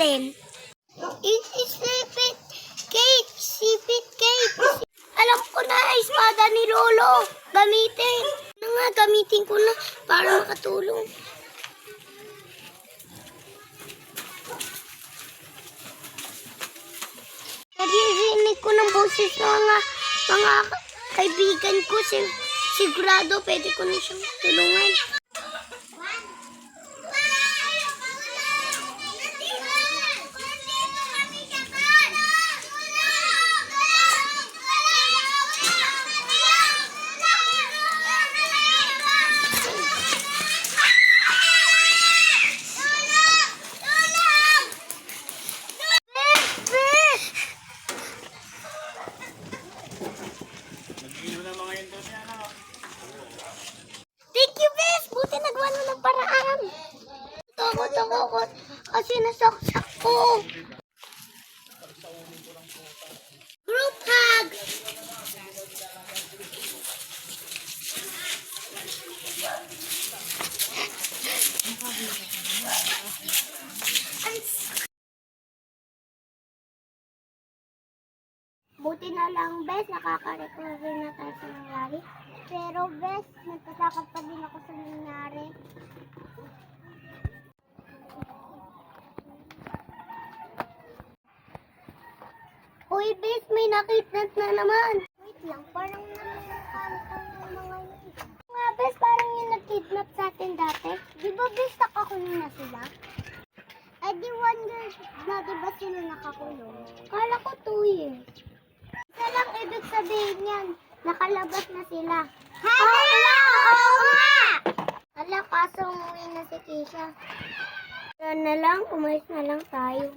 din. Isipit, Kate. Sipit, Kate. Alam ko na, espada ni Lolo. Gamitin. Ano nga, gamitin ko na para makatulong. Naririnig ko ng boses ng mga kaibigan ko. Sigurado pwede ko na siyang tulungan. Thank you, Bes! Buti nagawa mo ng paraan. Takot kasi nasaksak ko. Group hug! Buti na lang, Bes, nakaka-recover na tayo sa nangyari. Pero, Bes, nagtatakot pa din ako sa nangyari. Uy, Bes, may nakidnap na naman. Wait lang, parang nakakalitan ng mga yun. Nga, Bes, parang yung nag-kidnap sa atin dati. Di ba, Bes, nakakulong na sila? Eh, di 1 year na, di ba sila nakakulong? Kala ko 2 years. Isa lang ibig sabihin yan. Nakalabas na sila. Hala! Oo nga! Hala, kaso umuwi na si Keisha. Kaya na lang, umalis na lang tayo.